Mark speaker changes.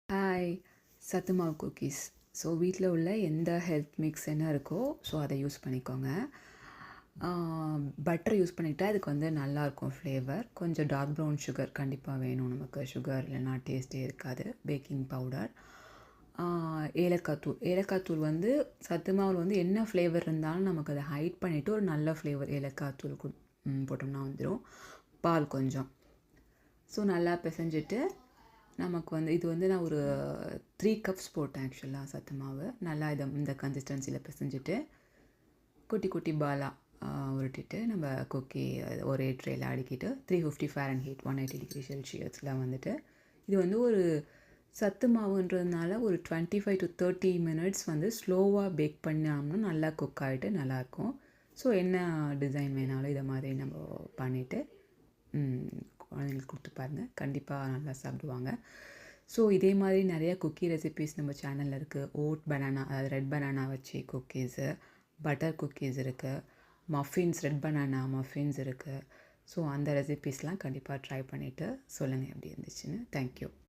Speaker 1: Hi! சத்து மாவு cookies. So வீட்டில் உள்ள எந்த ஹெல்த் மிக்ஸ் என்ன இருக்கோ ஸோ அதை யூஸ் பண்ணிக்கோங்க. பட்டர் யூஸ் பண்ணிக்கிட்டால் அதுக்கு வந்து நல்லாயிருக்கும் ஃப்ளேவர். கொஞ்சம் டார்க் ப்ரௌன் சுகர் கண்டிப்பாக வேணும் நமக்கு. சுகர் இல்லைன்னா டேஸ்ட்டே இருக்காது. பேக்கிங் பவுடர், ஏலக்காய் தூள். ஏலக்காய் தூள் வந்து சத்து மாவில் வந்து என்ன ஃப்ளேவர் இருந்தாலும் நமக்கு அதை ஹைட் பண்ணிவிட்டு ஒரு நல்ல ஃப்ளேவர் ஏலக்காய் தூள் போட்டோம்னா வந்துடும். பால் கொஞ்சம். ஸோ நல்லா பிசைஞ்சிட்டு நமக்கு வந்து இது வந்து நான் ஒரு 3 கப்ஸ் போட்டேன் ஆக்சுவலாக சத்து மாவு. நல்லா இந்த கன்சிஸ்டன்சியில் பிசைஞ்சிட்டு குட்டி குட்டி பாலாக உருட்டிட்டு நம்ம குக்கி ஒரே ட்ரேயில் அடுக்கிட்டு 350 Fahrenheit 180 டிகிரி செல்சியஸில் வந்துட்டு இது வந்து ஒரு சத்து மாவுன்றதுனால ஒரு 25 to 30 மினிட்ஸ் வந்து ஸ்லோவாக பேக் பண்ணோம்னா நல்லா குக் ஆகிட்டு நல்லாயிருக்கும். ஸோ என்ன டிசைன் வேணாலும் இதை மாதிரி நம்ம பண்ணிவிட்டு குழந்தைங்களுக்கு கொடுத்து பாருங்கள். கண்டிப்பாக நல்லா சாப்பிடுவாங்க. ஸோ இதே மாதிரி நிறைய குக்கி ரெசிபீஸ் நம்ம சேனலில் இருக்குது. ஓட் பனானா, அதாவது ரெட் பனானா வச்சு குக்கீஸு, பட்டர் குக்கீஸ் இருக்குது, மஃபின்ஸ், ரெட் பனானா மஃபின்ஸ் இருக்குது. ஸோ அந்த ரெசிபீஸ்லாம் கண்டிப்பாக ட்ரை பண்ணிவிட்டு சொல்லுங்கள் எப்படி இருந்துச்சுன்னு. தேங்க்யூ.